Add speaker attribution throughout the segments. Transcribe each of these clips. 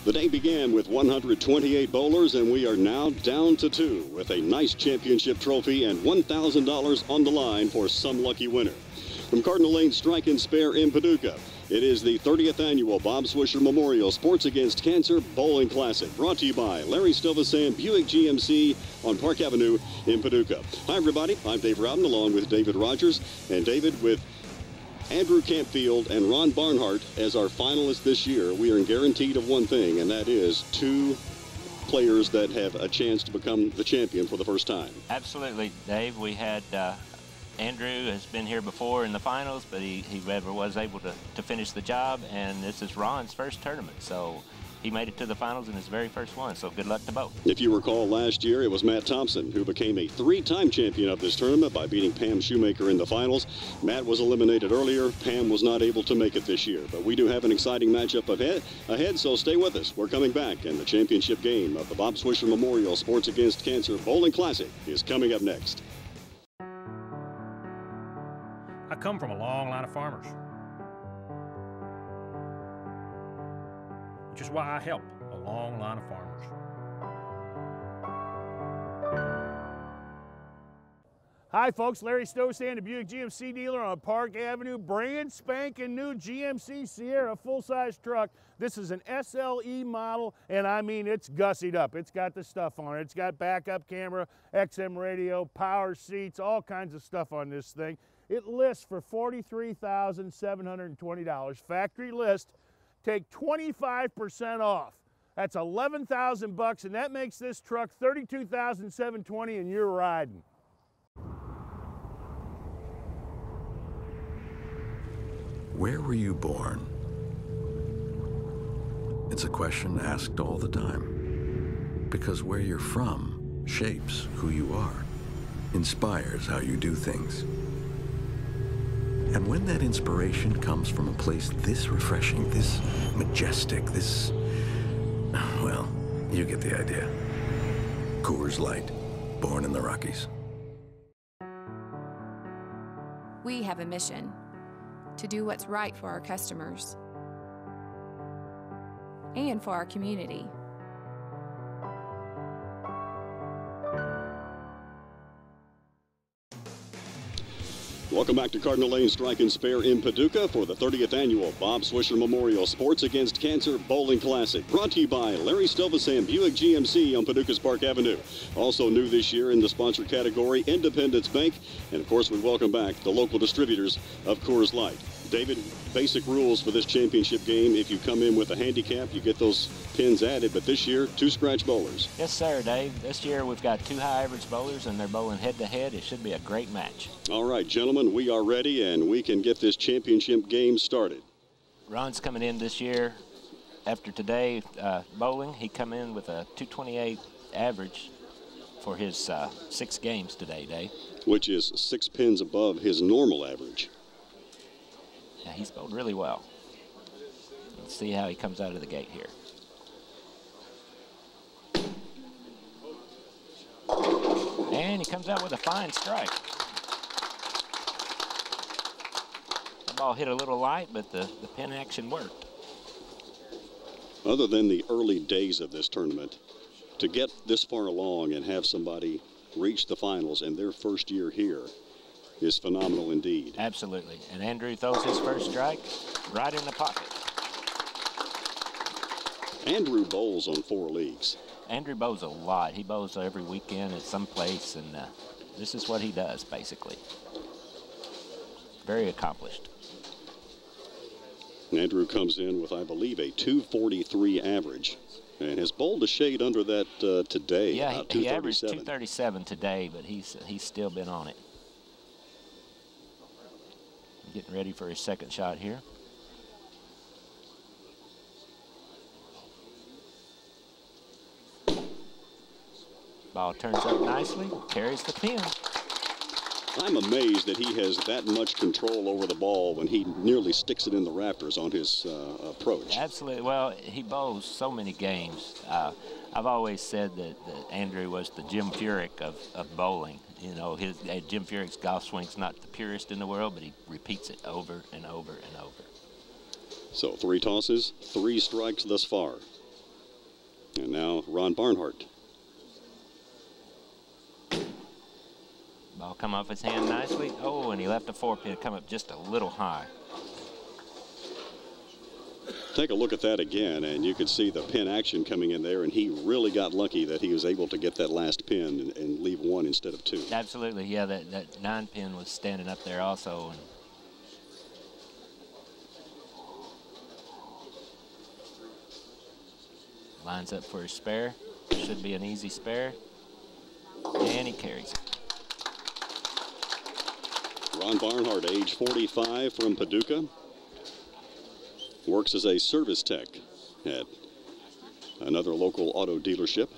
Speaker 1: The day began with 128 bowlers, and we are now down to 2 with a nice championship trophy and $1,000 on the line for some lucky winner. From Cardinal Lane Strike and Spare in Paducah, it is the 30th annual Bob Swisher Memorial Sports Against Cancer Bowling Classic, brought to you by Larry Stovall Buick GMC on Park Avenue in Paducah. Hi, everybody. I'm Dave Rowden, along with David Rogers. And David, with Andrew Campfield and Ron Barnhart as our finalists this year, we are guaranteed of one thing, and that is 2 players that have a chance to become the champion for the first time.
Speaker 2: Absolutely, Dave. We had Andrew has been here before in the finals, but he never was able to finish the job, and this is Ron's first tournament, so he made it to the finals in his very first one, so good luck to both.
Speaker 1: If you recall, last year it was Matt Thompson who became a 3-time champion of this tournament by beating Pam Shoemaker in the finals. Matt was eliminated earlier. Pam was not able to make it this year, but we do have an exciting matchup ahead, so stay with us. We're coming back, and the championship game of the Bob Swisher Memorial Sports Against Cancer Bowling Classic is coming up next.
Speaker 3: I come from a long line of farmers, which is why I help a long line of farmers. Hi folks, Larry Stovall, the Buick GMC dealer on Park Avenue. Brand spanking new GMC Sierra full-size truck. This is an SLE model, and I mean it's gussied up. It's got the stuff on it. It's got backup camera, XM radio, power seats, all kinds of stuff on this thing. It lists for $43,720. Factory list. Take 25% off. That's $11,000 and that makes this truck $32,720 and you're riding.
Speaker 4: Where were you born? It's a question asked all the time. Because where you're from shapes who you are, inspires how you do things. And when that inspiration comes from a place this refreshing, this majestic, this, well, you get the idea. Coors Light, born in the Rockies.
Speaker 5: We have a mission to do what's right for our customers and for our community.
Speaker 1: Welcome back to Cardinal Lane Strike and Spare in Paducah for the 30th annual Bob Swisher Memorial Sports Against Cancer Bowling Classic, brought to you by Larry Stovall Buick GMC on Paducah's Park Avenue. Also new this year in the sponsor category, Independence Bank, and of course we welcome back the local distributors of Coors Light. David, basic rules for this championship game: if you come in with a handicap, you get those pins added, but this year, 2 scratch bowlers.
Speaker 2: Yes, sir, Dave. This year we've got 2 high average bowlers, and they're bowling head-to-head. It should be a great match.
Speaker 1: All right, gentlemen, we are ready, and we can get this championship game started.
Speaker 2: Ron's coming in this year after today bowling. He come in with a 228 average for his 6 games today, Dave.
Speaker 1: Which is 6 pins above his normal average.
Speaker 2: Yeah, he's bowled really well. Let's see how he comes out of the gate here. And he comes out with a fine strike. The ball hit a little light, but the pin action worked.
Speaker 1: Other than the early days of this tournament, to get this far along and have somebody reach the finals in their first year here is phenomenal indeed.
Speaker 2: Absolutely. And Andrew throws his first strike right in the pocket.
Speaker 1: Andrew bowls on 4 leagues.
Speaker 2: Andrew bowls a lot. He bowls every weekend at some place, and this is what he does, basically. Very accomplished.
Speaker 1: Andrew comes in with, I believe, a 243 average and has bowled a shade under that today.
Speaker 2: Yeah, he averaged 237 today, but he's still been on it. Getting ready for his second shot here. Ball turns up nicely, carries the pin.
Speaker 1: I'm amazed that he has that much control over the ball when he nearly sticks it in the rafters on his approach.
Speaker 2: Absolutely. Well, he bowls so many games. I've always said that Andrew was the Jim Furyk of bowling. You know, Jim Furyk's golf swing's not the purest in the world, but he repeats it over and over and over.
Speaker 1: So 3 tosses, 3 strikes thus far. And now Ron Barnhart.
Speaker 2: Ball come off his hand nicely. Oh, and he left the 4-pin come up just a little high.
Speaker 1: Take a look at that again, and you could see the pin action coming in there, and he really got lucky that he was able to get that last pin and leave 1 instead of 2.
Speaker 2: Absolutely, yeah, that 9-pin was standing up there also. And lines up for his spare. Should be an easy spare. And he carries it.
Speaker 1: Ron Barnhart, age 45, from Paducah. Works as a service tech at another local auto dealership.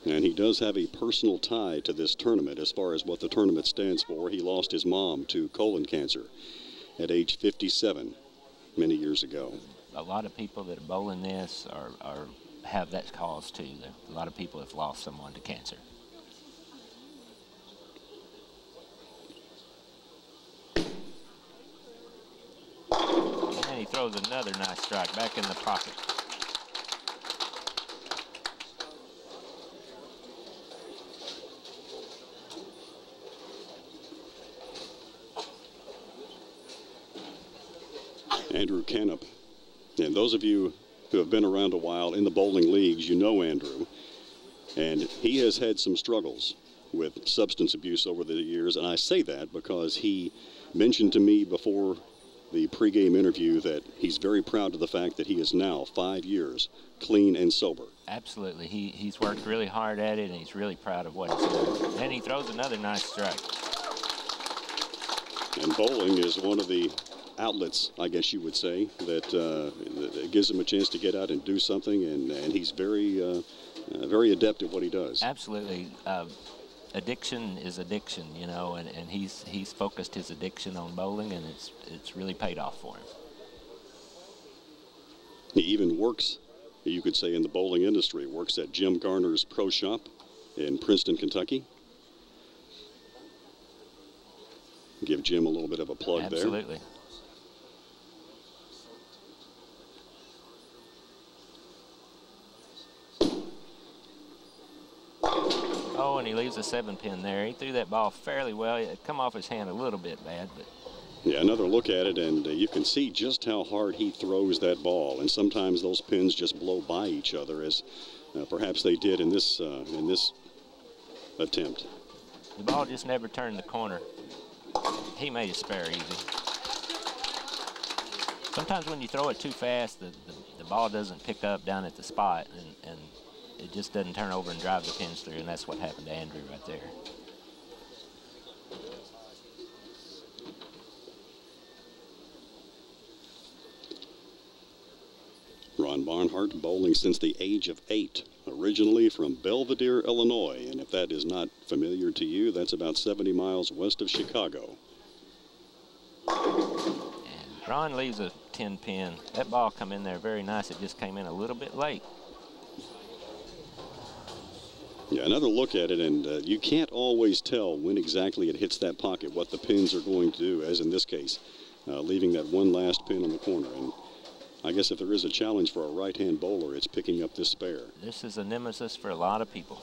Speaker 1: And he does have a personal tie to this tournament as far as what the tournament stands for. He lost his mom to colon cancer at age 57 many years ago.
Speaker 2: A lot of people that are bowling this have that cause too. A lot of people have lost someone to cancer. And he throws another nice strike back in the pocket.
Speaker 1: Andrew Canup. And those of you who have been around a while in the bowling leagues, you know Andrew. And he has had some struggles with substance abuse over the years. And I say that because he mentioned to me before the pregame interview that he's very proud of the fact that he is now 5 years clean and sober.
Speaker 2: Absolutely. He's worked really hard at it, and he's really proud of what he's done. And he throws another nice strike.
Speaker 1: And bowling is one of the outlets, I guess you would say, that gives him a chance to get out and do something, and he's very adept at what he does.
Speaker 2: Absolutely. Addiction is addiction, you know, and he's focused his addiction on bowling, and it's really paid off for him.
Speaker 1: He even works, you could say, in the bowling industry, works at Jim Garner's Pro Shop in Princeton, Kentucky. Give Jim a little bit of a plug there.
Speaker 2: Absolutely. Oh, and he leaves a 7-pin there. He threw that ball fairly well. It come off his hand a little bit bad, but
Speaker 1: yeah, another look at it, and you can see just how hard he throws that ball. And sometimes those pins just blow by each other, as perhaps they did in this attempt.
Speaker 2: The ball just never turned the corner. He made a spare easy. Sometimes when you throw it too fast, the ball doesn't pick up down at the spot, and it just doesn't turn over and drive the pins through, and that's what happened to Andrew right there.
Speaker 1: Ron Barnhart, bowling since the age of 8, originally from Belvedere, Illinois. And if that is not familiar to you, that's about 70 miles west of Chicago.
Speaker 2: And Ron leaves a 10-pin. That ball come in there very nice. It just came in a little bit late.
Speaker 1: Yeah, another look at it, and you can't always tell when exactly it hits that pocket, what the pins are going to do, as in this case, leaving that one last pin on the corner. And I guess if there is a challenge for a right-hand bowler, it's picking up this spare.
Speaker 2: This is a nemesis for a lot of people.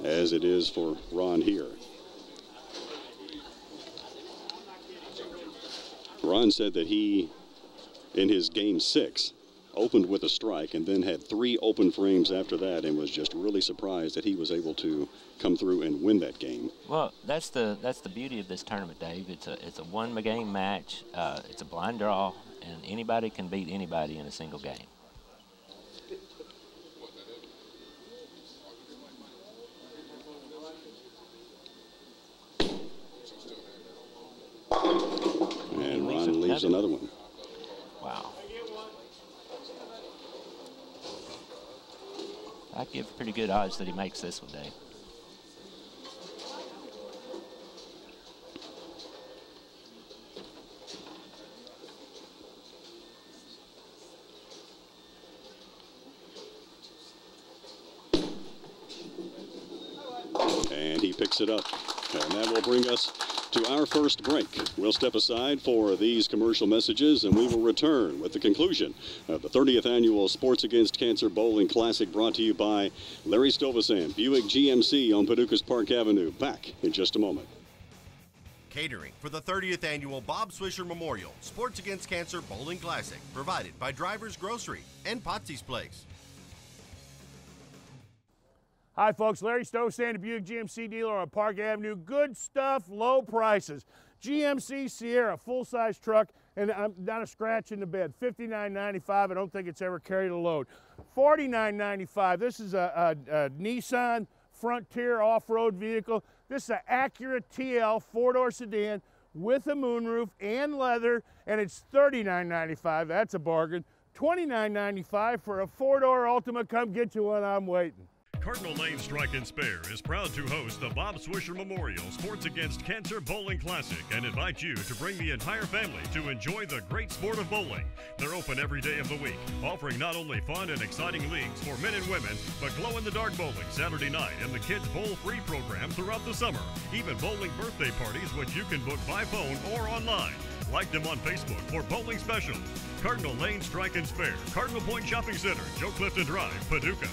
Speaker 1: As it is for Ron here. Ron said that he, in his game 6, opened with a strike and then had 3 open frames after that, and was just really surprised that he was able to come through and win that game.
Speaker 2: Well, that's the beauty of this tournament, Dave. It's a one-game match. It's a blind draw, and anybody can beat anybody in a single game.
Speaker 1: And Ron leaves another one.
Speaker 2: Wow. I'd give pretty good odds that he makes this one, Dave.
Speaker 1: And he picks it up. And that will bring us to our first break. We'll step aside for these commercial messages, and we will return with the conclusion of the 30th Annual Sports Against Cancer Bowling Classic, brought to you by Larry Stovacin, Buick GMC on Paducah's Park Avenue. Back in just a moment.
Speaker 6: Catering for the 30th Annual Bob Swisher Memorial Sports Against Cancer Bowling Classic, provided by Drivers Grocery and Potsy's Place.
Speaker 3: Hi, folks. Larry Stovacin, the Buick GMC dealer on Park Avenue. Good stuff, low prices. GMC Sierra, full-size truck, and I'm not a scratch in the bed. $59.95. I don't think it's ever carried a load. $49.95. This is a Nissan Frontier off-road vehicle. This is an Acura TL four-door sedan with a moonroof and leather, and it's $39.95. That's a bargain. $29.95 for a four-door Ultima. Come get you one. I'm waiting.
Speaker 7: Cardinal Lane Strike and Spare is proud to host the Bob Swisher Memorial Sports Against Cancer Bowling Classic and invite you to bring the entire family to enjoy the great sport of bowling. They're open every day of the week, offering not only fun and exciting leagues for men and women, but glow-in-the-dark bowling Saturday night and the Kids Bowl Free program throughout the summer. Even bowling birthday parties, which you can book by phone or online. Like them on Facebook for bowling specials. Cardinal Lane Strike and Spare, Cardinal Point Shopping Center, Joe Clifton Drive, Paducah.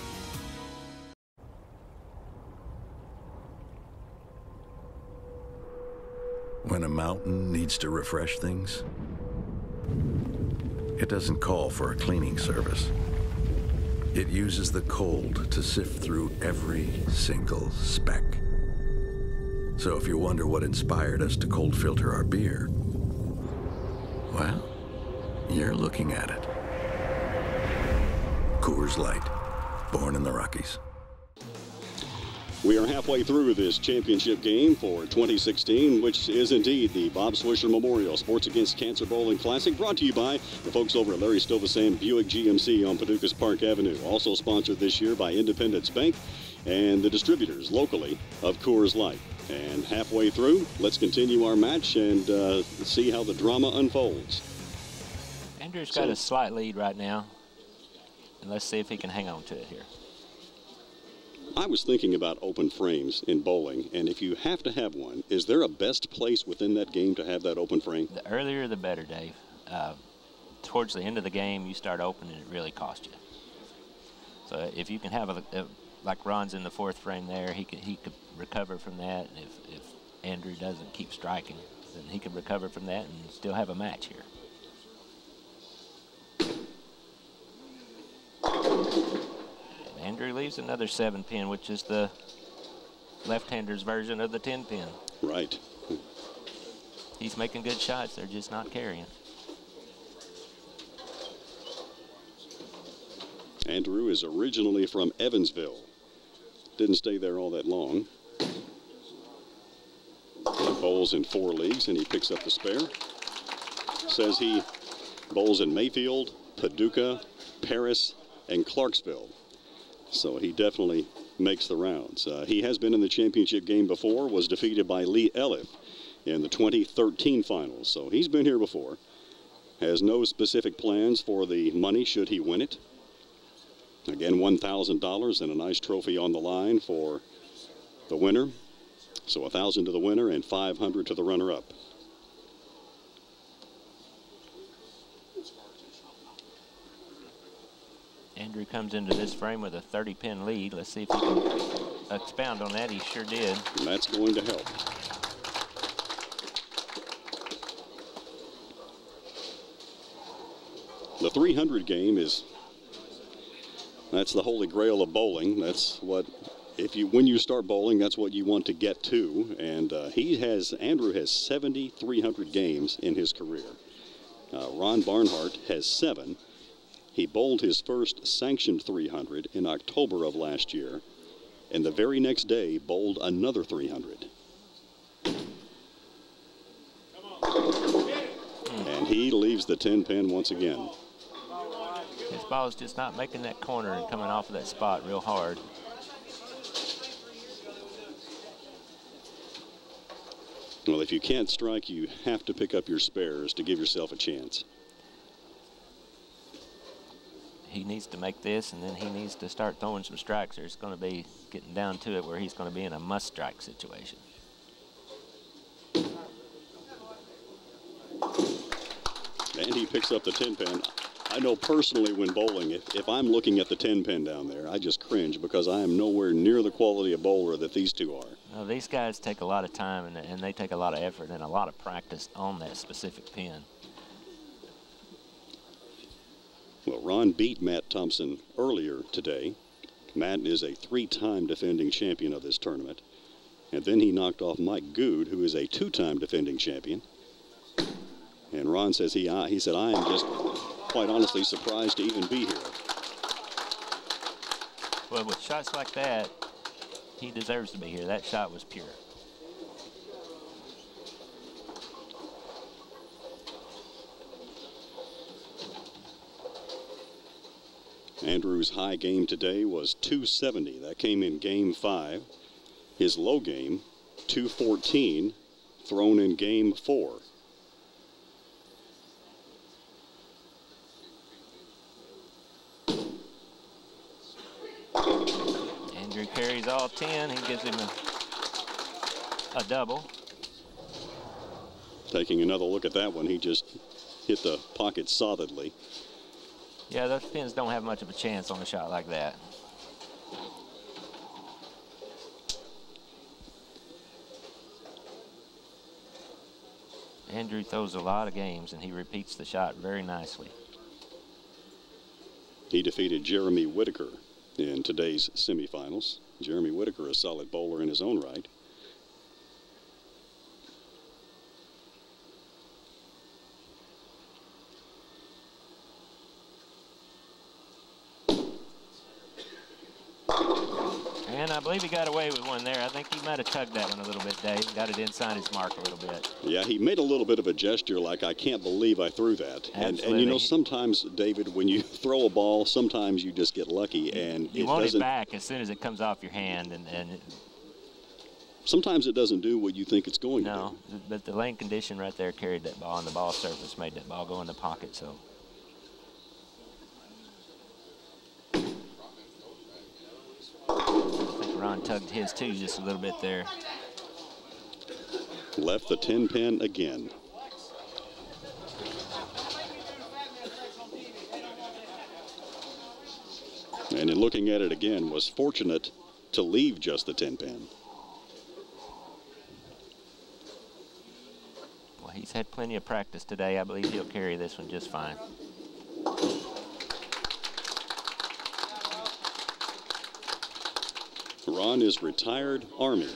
Speaker 4: When a mountain needs to refresh things, it doesn't call for a cleaning service. It uses the cold to sift through every single speck. So if you wonder what inspired us to cold filter our beer, well, you're looking at it. Coors Light, born in the Rockies.
Speaker 1: We are halfway through this championship game for 2016, which is indeed the Bob Swisher Memorial Sports Against Cancer Bowling Classic, brought to you by the folks over at Larry Stovacin Buick GMC on Paducah's Park Avenue. Also sponsored this year by Independence Bank and the distributors locally of Coors Light. And halfway through, let's continue our match and see how the drama unfolds.
Speaker 2: Andrew's got a slight lead right now, and let's see if he can hang on to it here.
Speaker 1: I was thinking about open frames in bowling, and if you have to have one, is there a best place within that game to have that open frame?
Speaker 2: The earlier the better, Dave. Towards the end of the game, you start opening, it really costs you. So if you can have like Ron's in the fourth frame there, he could recover from that. And if Andrew doesn't keep striking, then he could recover from that and still have a match here. Andrew leaves another 7-pin, which is the left-hander's version of the 10-pin.
Speaker 1: Right.
Speaker 2: He's making good shots. They're just not carrying.
Speaker 1: Andrew is originally from Evansville. Didn't stay there all that long. He bowls in 4 leagues, and he picks up the spare. Says he bowls in Mayfield, Paducah, Paris, and Clarksville. So he definitely makes the rounds. He has been in the championship game before, was defeated by Lee Elliff in the 2013 finals. So he's been here before. Has no specific plans for the money should he win it. Again, $1,000 and a nice trophy on the line for the winner. So $1,000 to the winner and $500 to the runner-up.
Speaker 2: Andrew comes into this frame with a 30-pin lead. Let's see if he can expound on that. He sure did.
Speaker 1: And that's going to help. The 300 game that's the holy grail of bowling. That's what, when you start bowling, that's what you want to get to. And Andrew has 7,300 games in his career. Ron Barnhart has 7. He bowled his first sanctioned 300 in October of last year, and the very next day bowled another 300. And he leaves the 10-pin once again.
Speaker 2: His ball's just not making that corner and coming off of that spot real hard.
Speaker 1: Well, if you can't strike, you have to pick up your spares to give yourself a chance.
Speaker 2: He needs to make this, and then he needs to start throwing some strikes, or it's going to be getting down to it where he's going to be in a must-strike situation.
Speaker 1: And he picks up the 10-pin. I know personally when bowling, if I'm looking at the 10-pin down there, I just cringe because I am nowhere near the quality of bowler that these two are.
Speaker 2: Well, these guys take a lot of time and they take a lot of effort and a lot of practice on that specific pin.
Speaker 1: Well, Ron beat Matt Thompson earlier today. Matt is a 3-time defending champion of this tournament. And then he knocked off Mike Good, who is a 2-time defending champion. And Ron says he said, I am just quite honestly surprised to even be here.
Speaker 2: Well, with shots like that, he deserves to be here. That shot was pure.
Speaker 1: Andrew's high game today was 270. That came in game 5. His low game, 214, thrown in game 4.
Speaker 2: Andrew carries all 10. He gives him a double.
Speaker 1: Taking another look at that one, he just hit the pocket solidly.
Speaker 2: Yeah, those pins don't have much of a chance on a shot like that. Andrew throws a lot of games, and he repeats the shot very nicely.
Speaker 1: He defeated Jeremy Whitaker in today's semifinals. Jeremy Whitaker, a solid bowler in his own right.
Speaker 2: And I believe he got away with one there. I think he might have tugged that one a little bit, Dave. Got it inside his mark a little bit.
Speaker 1: Yeah, he made a little bit of a gesture like, I can't believe I threw that. And you know, sometimes, David, when you throw a ball, sometimes you just get lucky. And
Speaker 2: you want it back as soon as it comes off your hand. And
Speaker 1: sometimes it doesn't do what you think it's going to do.
Speaker 2: No, but the lane condition right there carried that ball, and the ball surface made that ball go in the pocket. So. Ron tugged his too just a little bit there.
Speaker 1: Left the 10-pin again. And in looking at it again, was fortunate to leave just the 10-pin.
Speaker 2: Well, he's had plenty of practice today. I believe he'll carry this one just fine.
Speaker 1: Ron is retired Army,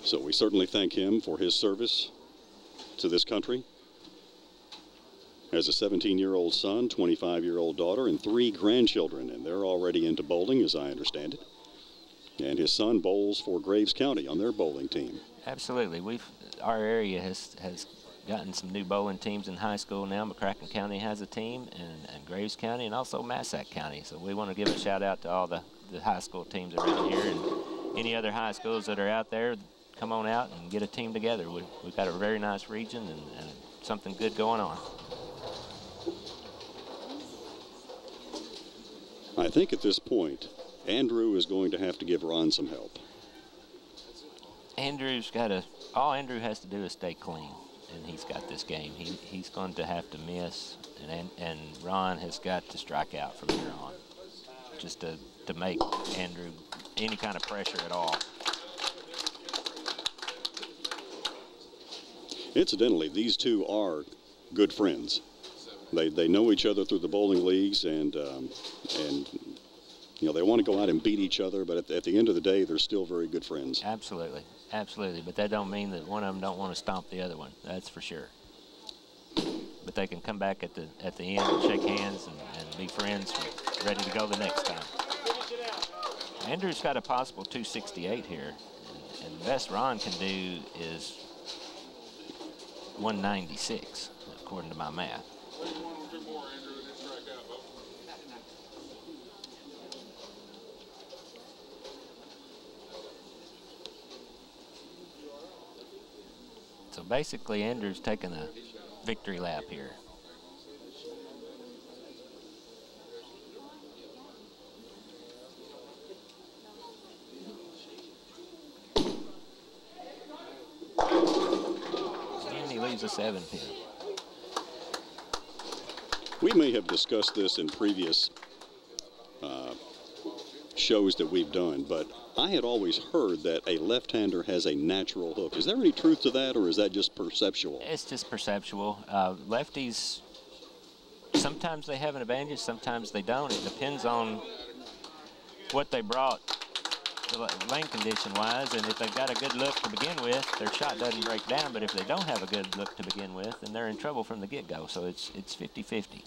Speaker 1: so we certainly thank him for his service to this country. Has a 17-year-old son, 25-year-old daughter, and 3 grandchildren, and they're already into bowling, as I understand it. And his son bowls for Graves County on their bowling team.
Speaker 2: Absolutely. Our area has gotten some new bowling teams in high school now. McCracken County has a team, and Graves County, and also Massac County. So we want to give a shout out to all the high school teams around here, and any other high schools that are out there, come on out and get a team together. We've got a very nice region and something good going on.
Speaker 1: I think at this point, Andrew is going to have to give Ron some help.
Speaker 2: All Andrew has to do is stay clean, and he's got this game. He's going to have to miss, and Ron has got to strike out from here on, just to make Andrew any kind of pressure at all.
Speaker 1: Incidentally, these two are good friends. They know each other through the bowling leagues, and you know, they want to go out and beat each other, but at the end of the day, they're still very good friends.
Speaker 2: Absolutely, absolutely. But that don't mean that one of them don't want to stomp the other one. That's for sure. But they can come back at the end and shake hands and be friends, ready to go the next time. Andrew's got a possible 268 here, and the best Ron can do is 196, according to my math. So basically, Andrew's taking a victory lap here. And he leaves a 7-pin.
Speaker 1: We may have discussed this in previous shows that we've done, but I had always heard that a left-hander has a natural hook. Is there any truth to that, or is that just perceptual?
Speaker 2: It's just perceptual. Lefties, sometimes they have an advantage, sometimes they don't. It depends on what they brought lane condition-wise, and if they've got a good look to begin with, their shot doesn't break down, but if they don't have a good look to begin with, then they're in trouble from the get-go, so it's 50-50.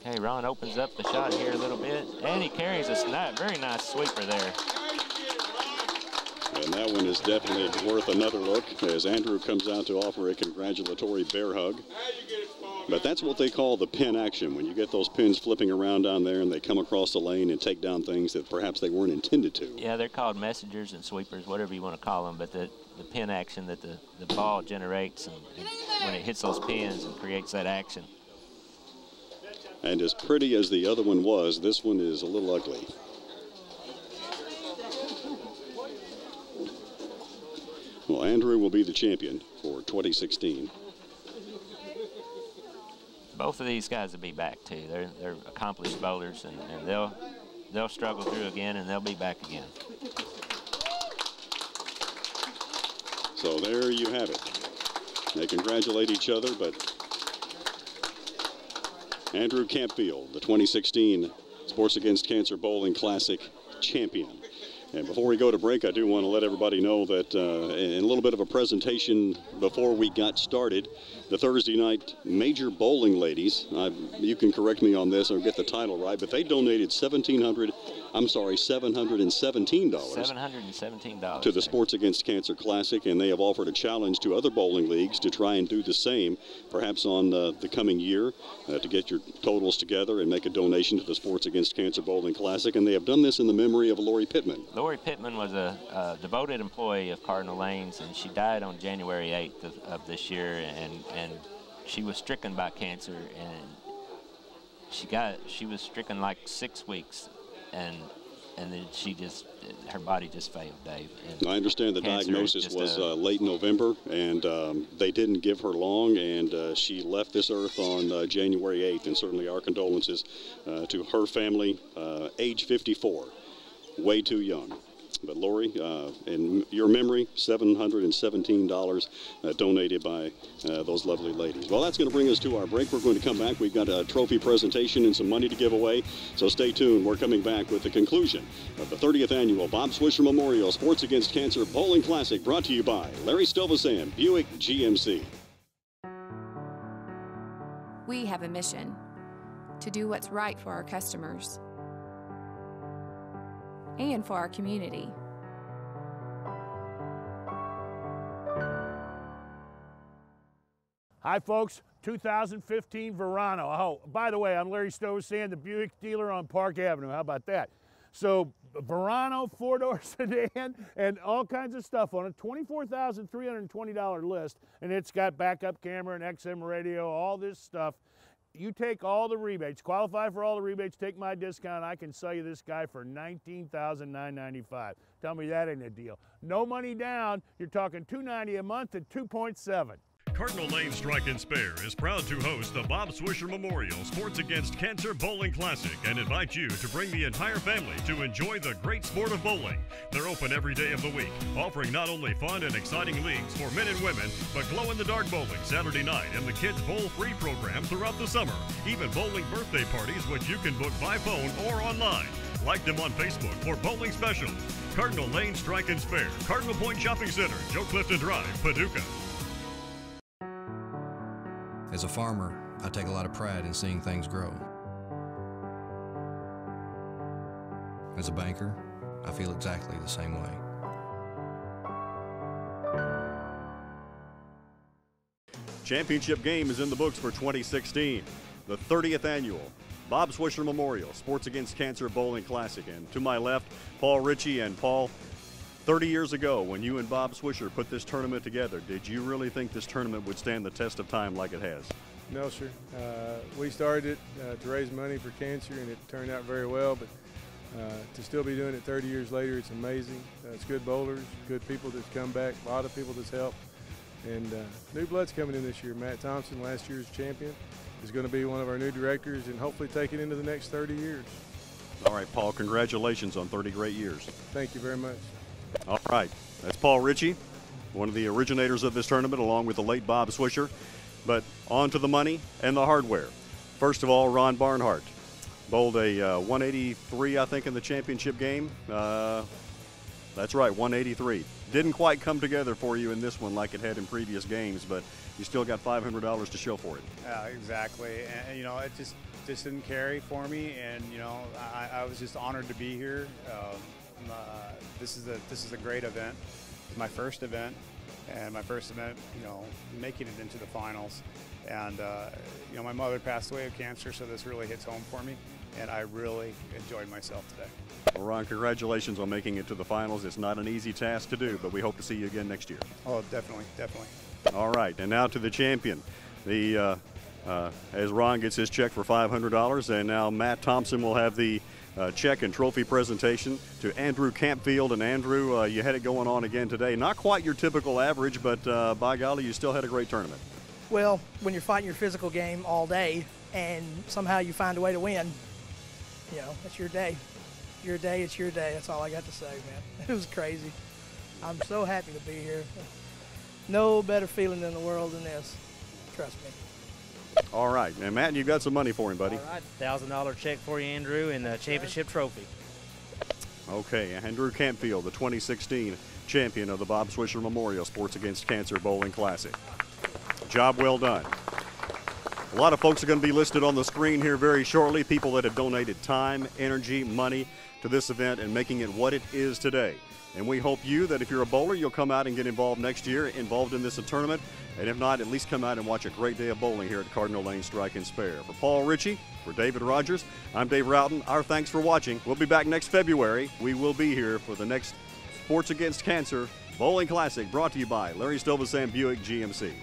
Speaker 2: Okay, Ron opens up the shot here a little bit, and he carries a very nice sweeper there.
Speaker 1: And that one is definitely worth another look as Andrew comes out to offer a congratulatory bear hug. But that's what they call the pin action, when you get those pins flipping around down there and they come across the lane and take down things that perhaps they weren't intended to.
Speaker 2: Yeah, they're called messengers and sweepers, whatever you want to call them, but the pin action that the ball generates and when it hits those pins and creates that action.
Speaker 1: And as pretty as the other one was, this one is a little ugly. Well, Andrew will be the champion for 2016.
Speaker 2: Both of these guys will be back too. They're accomplished bowlers, and they'll struggle through again, and they'll be back again.
Speaker 1: So there you have it. They congratulate each other, but Andrew Campfield, the 2016 Sports Against Cancer Bowling Classic champion. And before we go to break, I do want to let everybody know that in a little bit of a presentation before we got started, the Thursday night Major Bowling Ladies, you can correct me on this or get the title right, but they donated $717
Speaker 2: to
Speaker 1: the Sports Against Cancer Classic, and they have offered a challenge to other bowling leagues to try and do the same, perhaps on the coming year, to get your totals together and make a donation to the Sports Against Cancer Bowling Classic, and they have done this in the memory of Lori Pittman.
Speaker 2: Lori Pittman was a devoted employee of Cardinal Lanes, and she died on January 8th of this year, and she was stricken by cancer, and she was stricken like 6 weeks, and then her body just failed, Dave. And
Speaker 1: I understand the diagnosis was late November, and they didn't give her long, and she left this earth on January 8th, and certainly our condolences to her family, age 54, way too young. But Lori, in your memory, $717 donated by those lovely ladies. Well, that's going to bring us to our break. We're going to come back. We've got a trophy presentation and some money to give away. So stay tuned. We're coming back with the conclusion of the 30th Annual Bob Swisher Memorial Sports Against Cancer Bowling Classic, brought to you by Larry Stovall Buick GMC.
Speaker 5: We have a mission to do what's right for our customers and for our community.
Speaker 3: Hi, folks. 2015 Verano. Oh, by the way, I'm Larry Stovall, the Buick dealer on Park Avenue. How about that? So, Verano, four-door sedan, and all kinds of stuff on it. $24,320 list, and it's got backup camera and XM radio, all this stuff. You take all the rebates, qualify for all the rebates, take my discount, I can sell you this guy for $19,995. Tell me that ain't a deal. No money down, you're talking $290 a month at 2.7.
Speaker 7: Cardinal Lane Strike and Spare is proud to host the Bob Swisher Memorial Sports Against Cancer Bowling Classic and invite you to bring the entire family to enjoy the great sport of bowling. They're open every day of the week, offering not only fun and exciting leagues for men and women, but glow-in-the-dark bowling Saturday night and the Kids Bowl Free program throughout the summer. Even bowling birthday parties, which you can book by phone or online. Like them on Facebook for bowling specials. Cardinal Lane Strike and Spare, Cardinal Point Shopping Center, Joe Clifton Drive, Paducah.
Speaker 8: As a farmer, I take a lot of pride in seeing things grow. As a banker, I feel exactly the same way.
Speaker 1: Championship game is in the books for 2016, the 30th Annual Bob Swisher Memorial Sports Against Cancer Bowling Classic. And to my left, Paul Ritchie. And Paul, 30 years ago, when you and Bob Swisher put this tournament together, did you really think this tournament would stand the test of time like it has?
Speaker 9: No, sir. We started it to raise money for cancer, and it turned out very well. But To still be doing it 30 years later, it's amazing. It's good bowlers, good people that's come back, a lot of people that's helped. And new blood's coming in this year. Matt Thompson, last year's champion, is going to be one of our new directors and hopefully take it into the next 30 years.
Speaker 1: All right, Paul, congratulations on 30 great years.
Speaker 9: Thank you very much.
Speaker 1: All right, that's Paul Ritchie, one of the originators of this tournament, along with the late Bob Swisher. But on to the money and the hardware. First of all, Ron Barnhart bowled a 183, I think, in the championship game. That's right, 183. Didn't quite come together for you in this one like it had in previous games, but you still got $500 to show for it.
Speaker 10: Exactly, and you know, it just didn't carry for me, and you know, I was just honored to be here. This is a great event. It's my first event, and my first event, you know, making it into the finals. And you know, my mother passed away of cancer, so this really hits home for me, and I really enjoyed myself today.
Speaker 1: Well, Ron, congratulations on making it to the finals. It's not an easy task to do, but we hope to see you again next year.
Speaker 10: Oh, definitely, definitely.
Speaker 1: All right, and now to the champion. As Ron gets his check for $500, and now Matt Thompson will have the check and trophy presentation to Andrew Campfield. And Andrew, you had it going on again today. Not quite your typical average, but by golly, you still had a great tournament.
Speaker 11: Well, when you're fighting your physical game all day and somehow you find a way to win, you know, it's your day. Your day, it's your day. That's all I got to say, man. It was crazy. I'm so happy to be here. No better feeling in the world than this. Trust me.
Speaker 1: All right. And Matt, you got some money for him, buddy.
Speaker 12: All right, $1,000 check for you, Andrew, and the championship trophy.
Speaker 1: Okay, Andrew Campfield, the 2016 champion of the Bob Swisher Memorial Sports Against Cancer Bowling Classic. Job well done. A lot of folks are going to be listed on the screen here very shortly, people that have donated time, energy, money to this event and making it what it is today. And we hope you, that if you're a bowler, you'll come out and get involved next year, involved in this tournament. And if not, at least come out and watch a great day of bowling here at Cardinal Lane Strike and Spare. For Paul Ritchie, for David Rogers, I'm Dave Routon. Our thanks for watching. We'll be back next February. We will be here for the next Sports Against Cancer Bowling Classic, brought to you by Larry Stovall Buick GMC.